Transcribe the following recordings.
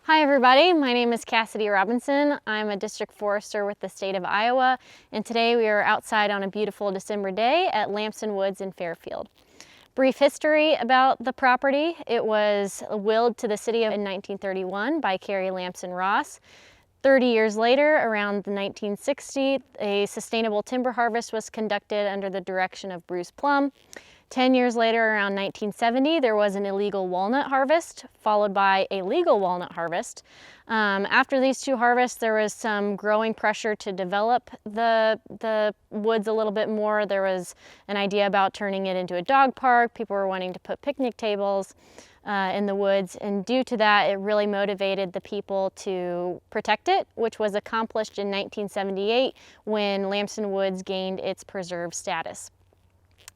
Hi everybody, my name is Cassidy Robinson. I'm a district forester with the state of Iowa, and today we are outside on a beautiful December day at Lamson Woods in Fairfield. Brief history about the property. It was willed to the city in 1931 by Carrie Lamson Ross. 30 years later, around 1960, a sustainable timber harvest was conducted under the direction of Plum. 10 years later, around 1970, there was an illegal walnut harvest, followed by a legal walnut harvest. After these two harvests, there was some growing pressure to develop the woods a little bit more. There was an idea about turning it into a dog park. People were wanting to put picnic tables in the woods, and due to that, it really motivated the people to protect it, which was accomplished in 1978 when Lamson Woods gained its preserved status.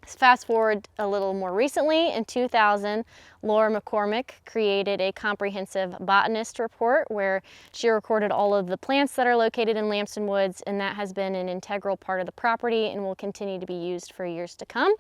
Fast forward a little more recently, in 2000, Laura McCormick created a comprehensive botanist report where she recorded all of the plants that are located in Lamson Woods, and that has been an integral part of the property and will continue to be used for years to come.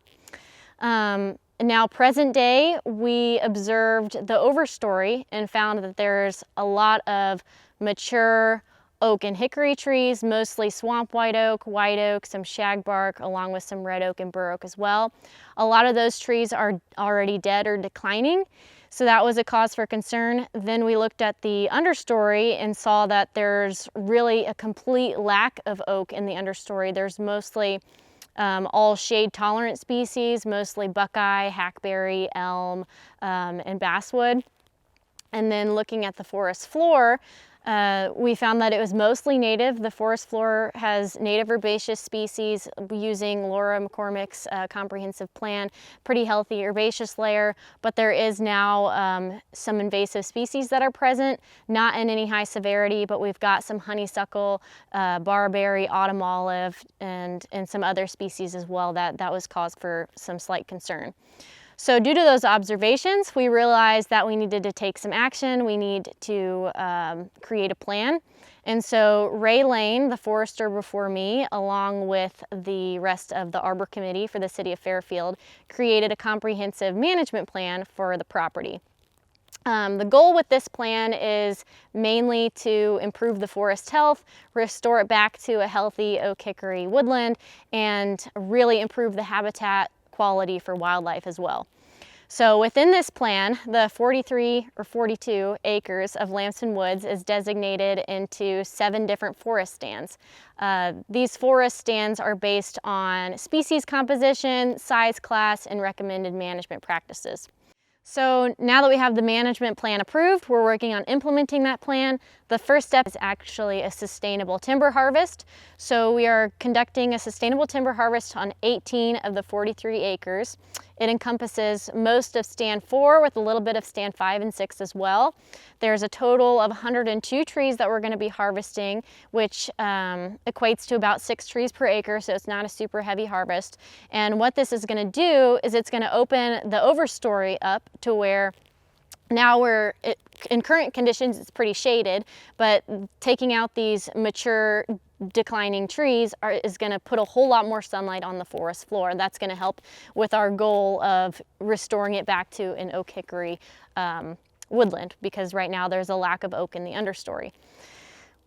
Now, present day, we observed the overstory and found that there's a lot of mature oak and hickory trees, mostly swamp white oak, some shagbark, along with some red oak and bur oak as well. A lot of those trees are already dead or declining, so that was a cause for concern. Then we looked at the understory and saw that there's really a complete lack of oak in the understory. There's mostly all shade-tolerant species, mostly buckeye, hackberry, elm, and basswood. And then looking at the forest floor, we found that it was mostly native. The forest floor has native herbaceous species using Laura McCormick's comprehensive plan, pretty healthy herbaceous layer, but there is now some invasive species that are present, not in any high severity, but we've got some honeysuckle, barberry, autumn olive, and some other species as well that was cause for some slight concern. So due to those observations, we realized that we needed to take some action. We need to create a plan. And so Ray Lane, the forester before me, along with the rest of the Arbor Committee for the City of Fairfield, created a comprehensive management plan for the property. The goal with this plan is mainly to improve the forest health, restore it back to a healthy oak-hickory woodland, and really improve the habitat quality for wildlife as well. So within this plan, the 43 or 42 acres of Lamson Woods is designated into 7 different forest stands. These forest stands are based on species composition, size class, and recommended management practices. So now that we have the management plan approved, we're working on implementing that plan. The first step is actually a sustainable timber harvest. So we are conducting a sustainable timber harvest on 18 of the 43 acres. It encompasses most of stand 4 with a little bit of stand 5 and 6 as well. There's a total of 102 trees that we're going to be harvesting, which equates to about 6 trees per acre, so it's not a super heavy harvest. And what this is going to do is it's going to open the overstory up to where now in current conditions it's pretty shaded, but taking out these mature declining trees is going to put a whole lot more sunlight on the forest floor. That's going to help with our goal of restoring it back to an oak-hickory woodland, because right now there's a lack of oak in the understory.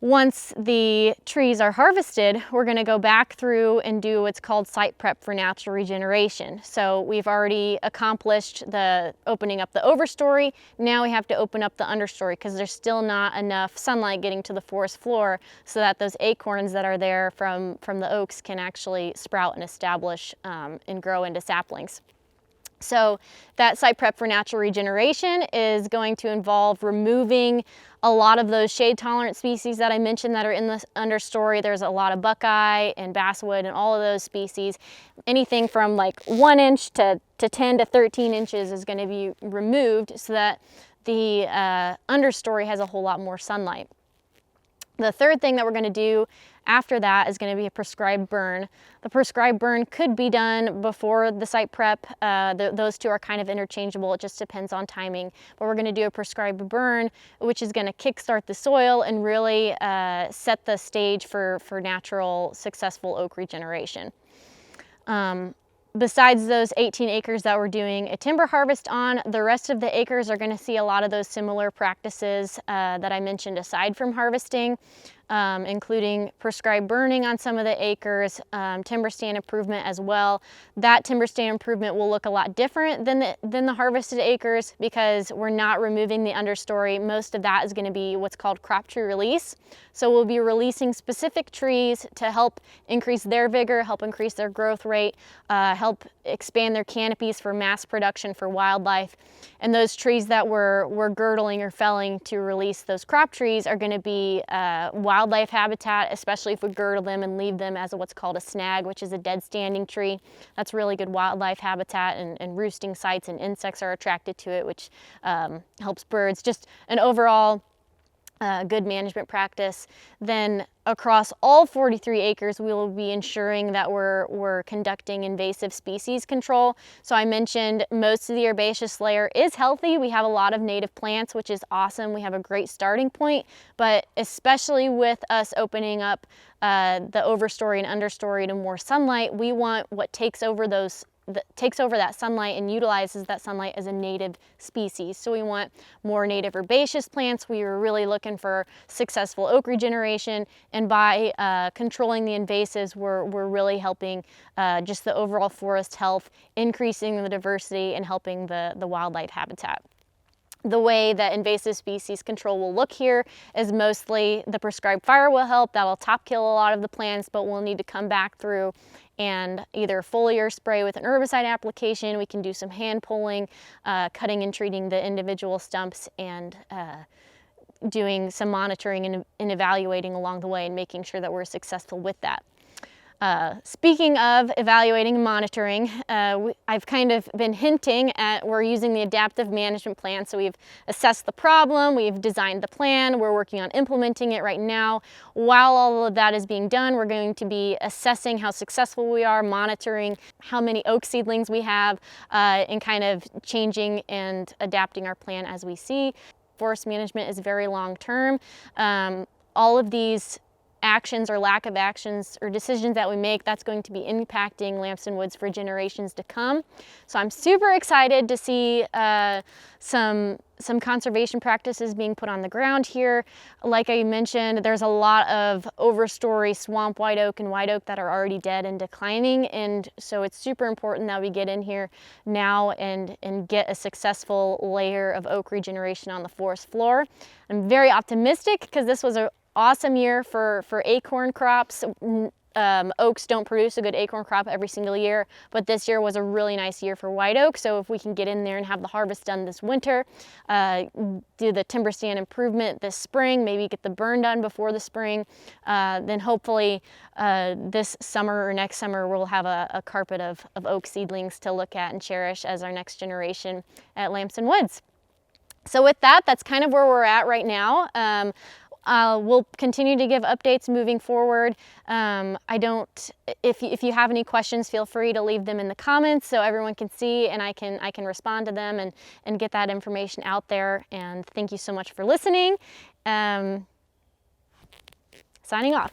Once the trees are harvested, we're going to go back through and do what's called site prep for natural regeneration. So we've already accomplished the opening up the overstory. Now we have to open up the understory because there's still not enough sunlight getting to the forest floor so that those acorns that are there from the oaks can actually sprout and establish and grow into saplings. So that site prep for natural regeneration is going to involve removing a lot of those shade-tolerant species that I mentioned that are in the understory. There's a lot of buckeye and basswood and all of those species. Anything from like 1 inch to 10 to 13 inches is going to be removed so that the understory has a whole lot more sunlight. The third thing that we're going to do after that is going to be a prescribed burn. The prescribed burn could be done before the site prep. Those two are kind of interchangeable. It just depends on timing. But we're going to do a prescribed burn, which is going to kickstart the soil and really set the stage for natural, successful oak regeneration. besides those 18 acres that we're doing a timber harvest on, the rest of the acres are going to see a lot of those similar practices that I mentioned aside from harvesting, including prescribed burning on some of the acres, timber stand improvement as well. That timber stand improvement will look a lot different than the harvested acres because we're not removing the understory. Most of that is going to be what's called crop tree release. So we'll be releasing specific trees to help increase their vigor, help increase their growth rate, help expand their canopies for mass production for wildlife. And those trees that we're girdling or felling to release those crop trees are going to be wildlife habitat, especially if we girdle them and leave them as what's called a snag, which is a dead standing tree. That's really good wildlife habitat, and roosting sites, and insects are attracted to it, which helps birds. Just an overall good management practice. Then across all 43 acres, we will be ensuring that we're conducting invasive species control. So I mentioned most of the herbaceous layer is healthy. We have a lot of native plants, which is awesome. We have a great starting point, but especially with us opening up the overstory and understory to more sunlight, we want what takes over that sunlight and utilizes that sunlight as a native species. So we want more native herbaceous plants. We were really looking for successful oak regeneration, and by controlling the invasives, we're really helping just the overall forest health, increasing the diversity, and helping the wildlife habitat. The way that invasive species control will look here is mostly the prescribed fire will help. That'll top kill a lot of the plants, but we'll need to come back through and either foliar spray with an herbicide application. We can do some hand pulling, cutting and treating the individual stumps, and doing some monitoring and evaluating along the way and making sure that we're successful with that. Speaking of evaluating and monitoring, I've kind of been hinting at we're using the adaptive management plan. So we've assessed the problem, we've designed the plan, we're working on implementing it right now. While all of that is being done, we're going to be assessing how successful we are, monitoring how many oak seedlings we have, and kind of changing and adapting our plan as we see. Forest management is very long term. All of these actions or lack of actions or decisions that we make, that's going to be impacting Lamson Woods for generations to come. So I'm super excited to see some conservation practices being put on the ground here. Like I mentioned, there's a lot of overstory swamp white oak and white oak that are already dead and declining, and so it's super important that we get in here now and get a successful layer of oak regeneration on the forest floor. I'm very optimistic because this was an awesome year for acorn crops. Oaks don't produce a good acorn crop every single year, but this year was a really nice year for white oak. So if we can get in there and have the harvest done this winter, do the timber stand improvement this spring, maybe get the burn done before the spring, then hopefully this summer or next summer we'll have a carpet of oak seedlings to look at and cherish as our next generation at Lamson Woods. So with that, that's kind of where we're at right now. We'll continue to give updates moving forward. If you have any questions, feel free to leave them in the comments so everyone can see, and I can respond to them and get that information out there. And thank you so much for listening. Signing off.